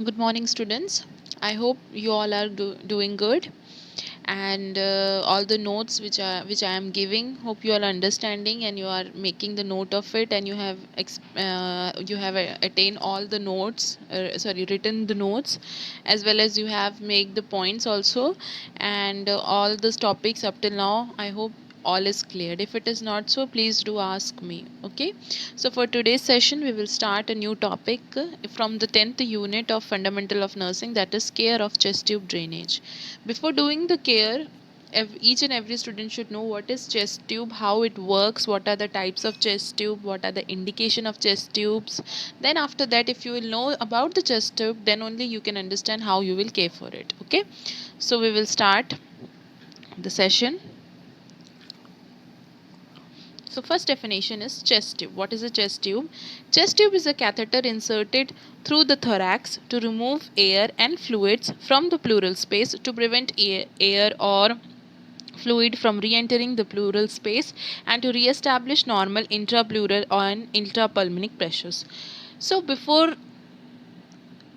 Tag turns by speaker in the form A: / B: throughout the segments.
A: Good morning, students. I hope you all are doing good, and all the notes which I am giving, hope you are understanding and you are making the note of it, and you have attained all the notes. Written the notes, as well as you have make the points also, and all those topics up till now. I hope all is cleared. If it is not so, please do ask me. Okay. So for today's session, we will start a new topic from the 10th unit of Fundamental of Nursing, that is care of chest tube drainage. Before doing the care, each and every student should know what is chest tube, how it works, what are the types of chest tube, what are the indication of chest tubes. Then after that, if you will know about the chest tube, then only you can understand how you will care for it. Okay. So we will start the session. So first definition is chest tube. What is a chest tube? Chest tube is a catheter inserted through the thorax to remove air and fluids from the pleural space to prevent air or fluid from re-entering the pleural space and to re-establish normal intrapleural and intrapulmonic pressures. So before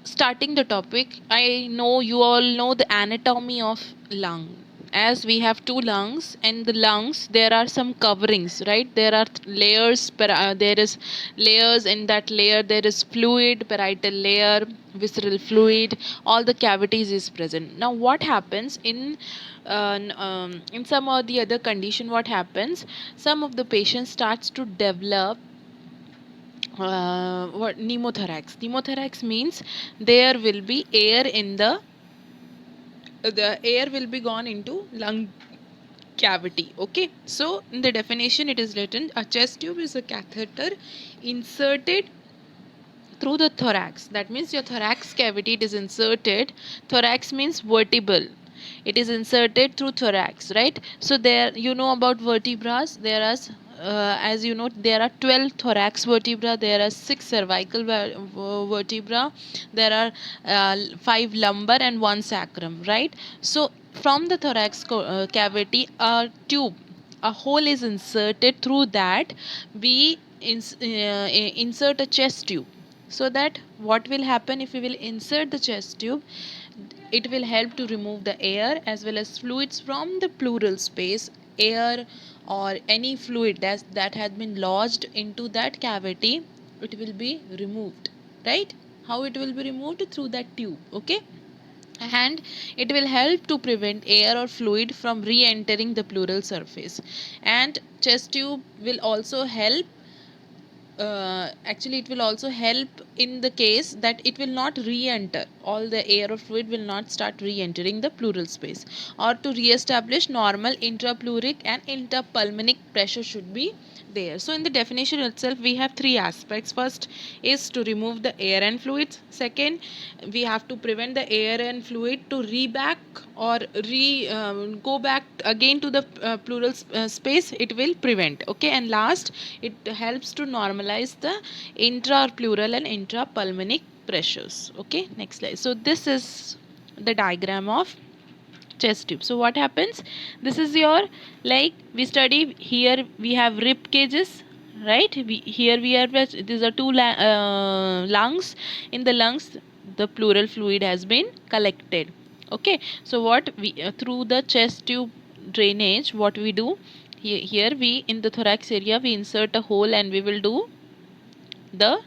A: starting the topic, I know you all know the anatomy of lung. As we have two lungs, and the lungs there are some coverings, right? There are layers. There is layers. In that layer, there is fluid, parietal layer, visceral fluid. All the cavities is present. Now, what happens in some or the other condition? What happens? Some of the patients starts to develop what pneumothorax means there will be air in the air will be gone into lung cavity. Okay, so in the definition it is written a chest tube is a catheter inserted through the thorax. That means your thorax cavity, it is inserted. Thorax means vertebral. It is inserted through thorax, right? So there, you know about vertebras. There are as you know, there are 12 thorax vertebra, there are 6 cervical vertebra, there are 5 lumbar and 1 sacrum, right? So from the thorax cavity, a tube, a hole is inserted. Through that we insert a chest tube. So that what will happen, if we will insert the chest tube, it will help to remove the air as well as fluids from the pleural space. Air or any fluid that has been lodged into that cavity, it will be removed, right? How it will be removed? Through that tube. Okay, and it will help to prevent air or fluid from re-entering the pleural surface. And chest tube will also help, actually it will also help in the case that it will not re-enter, all the air or fluid will not start re-entering the pleural space, or to re-establish normal intrapleuric and interpulmonic pressure should be there. So in the definition itself we have three aspects. First is to remove the air and fluids. Second, we have to prevent the air and fluid to re-back or go back again to the pleural space, it will prevent. Okay, and last, it helps to normalize the intrapleural and intrapulmonic pressures. Okay, next slide. So this is the diagram of chest tube. So what happens, this is your, like we study here, we have rib cages, right? Here we are, these are two lungs. In the lungs the pleural fluid has been collected. Okay, so what we through the chest tube drainage, what we do here, we in the thorax area we insert a hole and we will do the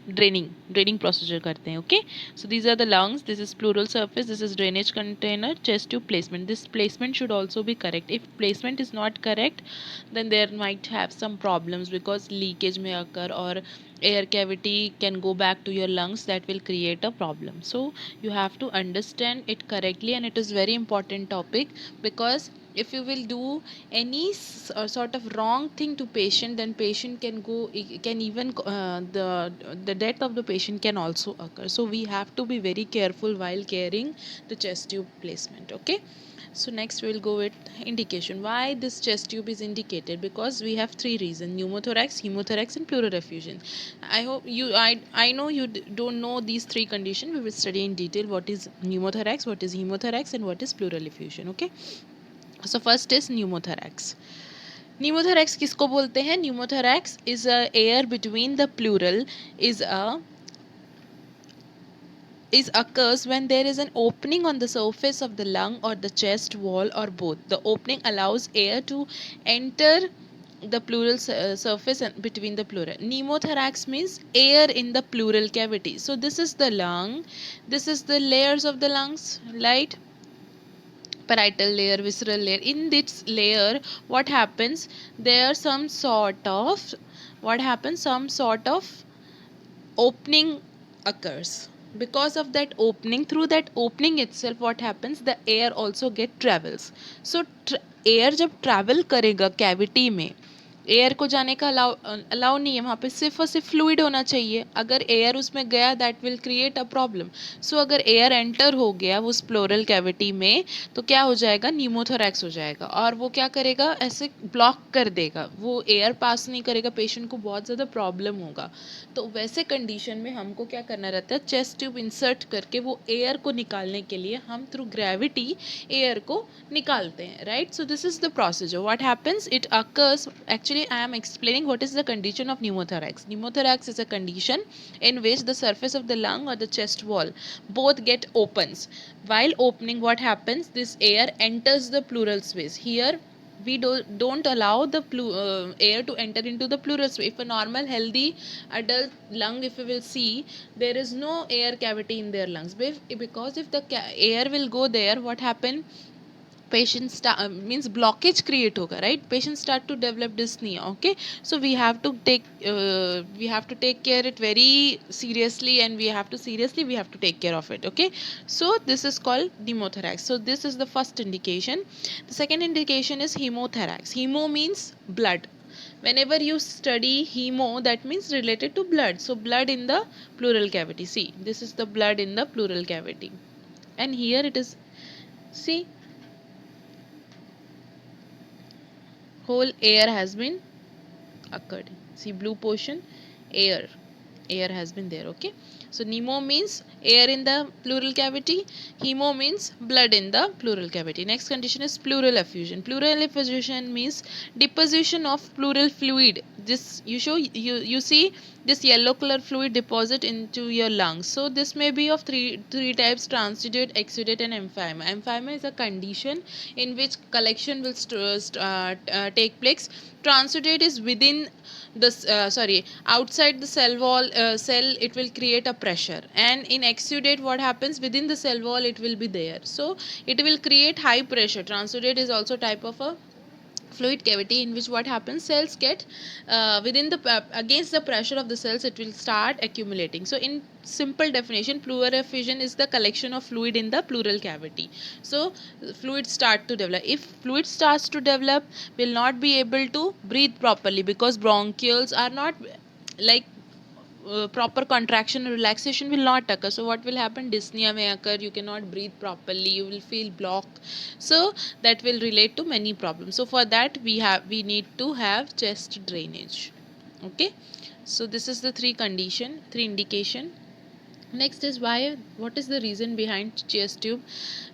A: draining procedure करते हैं. Okay, so these are the lungs, this is pleural surface, this is drainage container, chest tube placement. This placement should also be correct. If placement is not correct, then there might have some problems because leakage may occur or air cavity can go back to your lungs, that will create a problem. So you have to understand it correctly, and it is very important topic, because if you will do any sort of wrong thing to patient, then patient can go, can even the death of the patient can also occur. So we have to be very careful while caring the chest tube placement. Okay, so next we will go with indication. Why this chest tube is indicated? Because we have three reasons: pneumothorax, hemothorax and pleural effusion. I hope you, I know you don't know these three conditions. We will study in detail what is pneumothorax, what is hemothorax and what is pleural effusion. Okay, so first is pneumothorax. Pneumothorax किसको बोलते हैं? Pneumothorax is a air between the pleural, is a is occurs when there is an opening on the surface of the lung or the chest wall or both. The opening allows air to enter the pleural surface and between the pleural. Pneumothorax means air in the pleural cavity. So this is the lung, this is the layers of the lungs, right? Parietal layer, visceral layer. In this layer, what happens? There some sort of some sort of opening occurs. Because of that opening, through that opening itself, what happens? The air also get travels. So air जब travel करेगा cavity में, air को जाने का allow नहीं है, वहाँ पे सिर्फ और सिर्फ फ्लूइड होना चाहिए. अगर एयर उसमें गया that will create a problem. So अगर एयर एंटर हो गया उस प्लोरल कैविटी में तो क्या हो जाएगा? न्यूमोथोरैक्स हो जाएगा. और वो क्या करेगा? ऐसे ब्लॉक कर देगा, वो एयर पास नहीं करेगा, पेशेंट को बहुत ज़्यादा प्रॉब्लम होगा. तो वैसे कंडीशन में हमको क्या करना रहता है? चेस्ट ट्यूब इंसर्ट करके वो एयर को निकालने के लिए हम थ्रू ग्रेविटी एयर को निकालते हैं, right? So this is the procedure. What happens? It occurs, actually I am explaining what is the condition of pneumothorax. Pneumothorax is a condition in which the surface of the lung or the chest wall both get opens. While opening, what happens? This air enters the pleural space. Here we don't allow the air to enter into the pleural space. If a normal healthy adult lung, if you will see, there is no air cavity in their lungs. Because if the air will go there, what happen? Patient means blockage create होगा, right? Patient start to develop dyspnea. Okay, so we have to take care it very seriously, and we have to take care of it. Okay, so this is called pneumothorax. So this is the first indication. The second indication is hemothorax. Hemo means blood. Whenever you study hemo, that means related to blood. So blood in the pleural cavity. See, this is the blood in the pleural cavity, and here it is. See, whole air has been occurred. See, blue portion, air has been there. Okay, so pneumo means air in the pleural cavity, hemo means blood in the pleural cavity. Next condition is pleural effusion. Pleural effusion means deposition of pleural fluid. This you see this yellow color fluid deposit into your lungs. So this may be of three types: transudate, exudate, and emphyema. Emphyema is a condition in which collection will take place. Transudate is within the outside the cell wall, it will create a pressure, and in exudate, what happens? Within the cell wall it will be there, so it will create high pressure. Transudate is also type of a fluid cavity in which what happens? Cells get within the against the pressure of the cells, it will start accumulating. So in simple definition, pleural effusion is the collection of fluid in the pleural cavity. So fluid start to develop. If fluid starts to develop, will not be able to breathe properly, because bronchioles are not like proper contraction and relaxation will not occur. So what will happen? Dyspnea may occur, you cannot breathe properly, you will feel blocked. So that will relate to many problems. So for that we need to have chest drainage. Okay, so this is the three indication. Next is what is the reason behind chest tube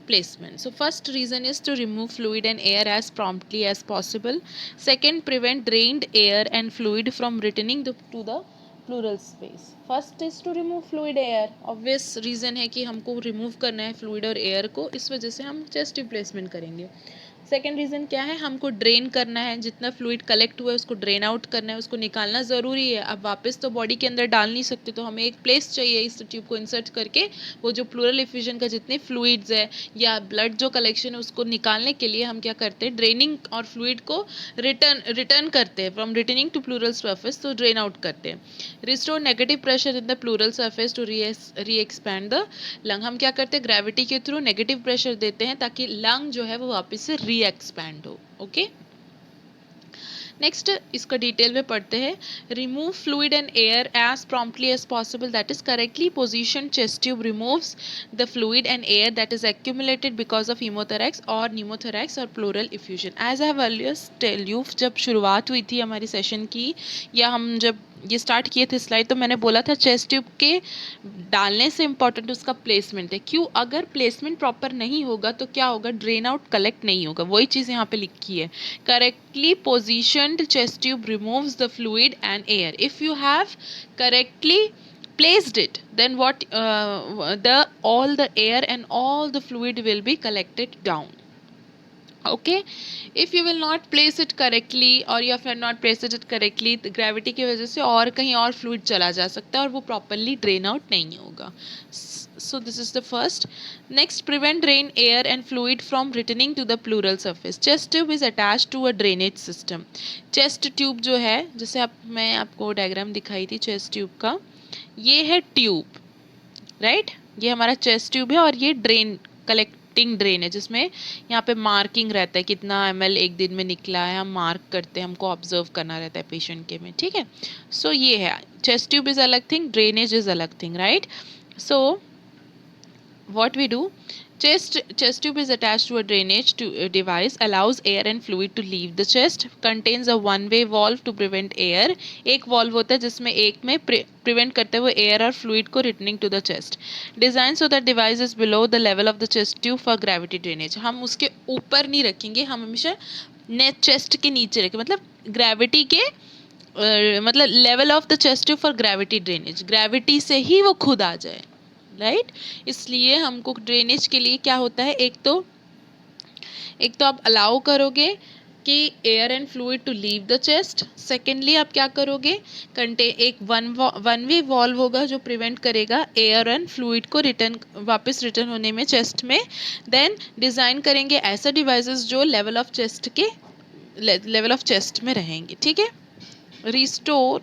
A: placement? So first reason is to remove fluid and air as promptly as possible. Second, prevent drained air and fluid from returning to the pleural space. First is to remove fluid air. Obvious reason है कि हमको remove करना है fluid और air को, इस वजह से हम चेस्ट रिप्लेसमेंट करेंगे. सेकेंड रीज़न क्या है? हमको ड्रेन करना है, जितना फ्लूइड कलेक्ट हुआ है उसको ड्रेन आउट करना है, उसको निकालना ज़रूरी है. अब वापस तो बॉडी के अंदर डाल नहीं सकते, तो हमें एक प्लेस चाहिए इस ट्यूब को इंसर्ट करके वो जो प्लूरल इफ्यूजन का जितने फ्लूइड्स है या ब्लड जो कलेक्शन है उसको निकालने के लिए हम क्या करते हैं? ड्रेनिंग और फ्लूइड को रिटर्न करते हैं. From returning to pleural surface, तो ड्रेन आउट करते हैं. Restore negative pressure in the pleural surface to re expand the lung. हम क्या करते हैं? ग्रेविटी के थ्रू नेगेटिव प्रेशर देते हैं ताकि लंग जो है वो वापस से री एक्सपैंड हो. ओके, नेक्स्ट इसका डिटेल में पढ़ते हैं. Remove fluid and air as promptly as possible. That is correctly position chest tube removes the fluid and air that is accumulated because of hemothorax और न्यूमोथोरैक्स और pleural effusion. As I have earlier tell you, जब शुरुआत हुई थी हमारी session की, या हम जब ये स्टार्ट किए थे स्लाइड, तो मैंने बोला था चेस्ट ट्यूब के डालने से इम्पॉर्टेंट उसका प्लेसमेंट है. क्यों? अगर प्लेसमेंट प्रॉपर नहीं होगा तो क्या होगा? ड्रेन आउट कलेक्ट नहीं होगा. वही चीज़ यहाँ पे लिखी है. Correctly positioned chest tube removes the fluid and air. If you have correctly placed it, then what, the all the air and all the fluid will be collected down. Okay, if you will not place it correctly or you have not placed it correctly, तो gravity की वजह से और कहीं और fluid चला जा सकता है और वो properly drain out नहीं होगा. So this is the first. Next, prevent drain air and fluid from returning to the pleural surface. Chest tube is attached to a drainage system. Chest tube जो है, जैसे मैं आपको diagram दिखाई थी chest tube का, ये है tube, राइट ये हमारा चेस्ट ट्यूब है और ये ड्रेन कलेक्टिंग ड्रेन है जिसमें यहाँ पे मार्किंग रहता है कितना ml एक दिन में निकला है, हम मार्क करते हैं, हमको ऑब्जर्व करना रहता है पेशेंट के में. ठीक है, सो ये है चेस्ट ट्यूब इज अलग थिंग, ड्रेनेज इज अलग thing, right. So what we do, chest tube is attached to a drainage device, allows air and fluid to leave the chest, contains a one way valve to prevent air. एक valve होता है जिसमें एक में prevent करते हुए air और fluid को returning to the chest. Designed so that device is below the level of the chest tube for gravity drainage. हम उसके ऊपर नहीं रखेंगे, हम हमेशा chest के नीचे रखें, मतलब gravity के मतलब level of the chest tube for gravity drainage, gravity से ही वो खुद आ जाए, राइट. इसलिए हमको ड्रेनेज के लिए क्या होता है, एक तो आप अलाउ करोगे कि air and fluid to leave the chest. Secondly आप क्या करोगे, एक वन वे वॉल्व होगा जो प्रिवेंट करेगा एयर एंड फ्लूइड को वापस रिटर्न होने में चेस्ट में. देन डिज़ाइन करेंगे ऐसा डिवाइसेस जो लेवल ऑफ चेस्ट में रहेंगे. ठीक है, रिस्टोर